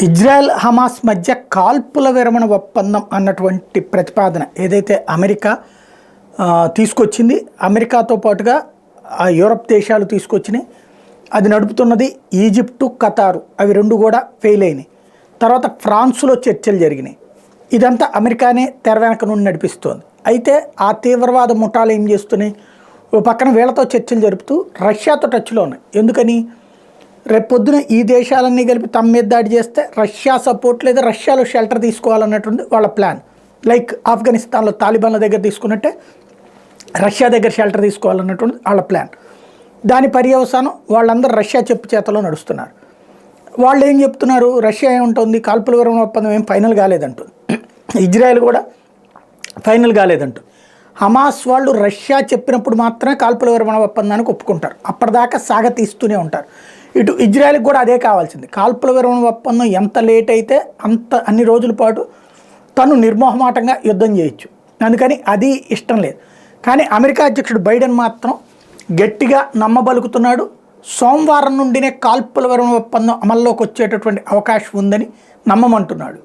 Israel Hamas మధ్య కాల్పుల విరమణ ఒప్పందం అన్నటువంటి ప్రతిపాదన ఏదైతే అమెరికా తీసుకొచ్చింది, అమెరికాతో పాటుగా యూరప్ దేశాలు తీసుకొచ్చినాయి. అది నడుపుతున్నది ఈజిప్టు, ఖతారు. అవి రెండు కూడా ఫెయిల్ అయినాయి. తర్వాత ఫ్రాన్స్లో చర్చలు జరిగినాయి. ఇదంతా అమెరికానే తెర వెనక నుండి నడిపిస్తోంది. అయితే ఆ తీవ్రవాద ముఠాలు ఏం చేస్తున్నాయి, ఓ పక్కన వీళ్ళతో చర్చలు జరుపుతూ రష్యాతో టచ్లో ఉన్నాయి. ఎందుకని, రేపొద్దున ఈ దేశాలన్నీ కలిపి తమ మీద దాడి చేస్తే రష్యా సపోర్ట్ లేదా రష్యాలో షెల్టర్ తీసుకోవాలన్నటువంటి వాళ్ళ ప్లాన్. లైక్ ఆఫ్ఘనిస్తాన్లో తాలిబాన్ల దగ్గర తీసుకున్నట్టే రష్యా దగ్గర షెల్టర్ తీసుకోవాలన్నటువంటి వాళ్ళ ప్లాన్. దాని పర్యవసానం వాళ్ళందరూ రష్యా చెప్పు చేతలో నడుస్తున్నారు. వాళ్ళు ఏం చెప్తున్నారు, రష్యా ఏముంటుంది, కాల్పుల విరమణ ఒప్పందం ఏం ఫైనల్ కాలేదంటుంది. ఇజ్రాయెల్ కూడా ఫైనల్ కాలేదంటుంది. హమాస్ వాళ్ళు రష్యా చెప్పినప్పుడు మాత్రమే కాల్పుల విరమణ ఒప్పందానికి ఒప్పుకుంటారు. అప్పటిదాకా సాగతీస్తూనే ఉంటారు. ఇటు ఇజ్రాయెల్కి కూడా అదే కావాల్సింది. కాల్పుల విరమణ ఒప్పందం ఎంత లేట్ అయితే అన్ని రోజుల పాటు తను నిర్మోహమాటంగా యుద్ధం చేయొచ్చు. అందుకని అది ఇష్టం లేదు. కానీ అమెరికా అధ్యక్షుడు బైడెన్ మాత్రం గట్టిగా నమ్మబలుకుతున్నాడు. సోమవారం నుండినే కాల్పుల విరమణ ఒప్పందం అమల్లోకి వచ్చేటటువంటి అవకాశం ఉందని నమ్మమంటున్నాడు.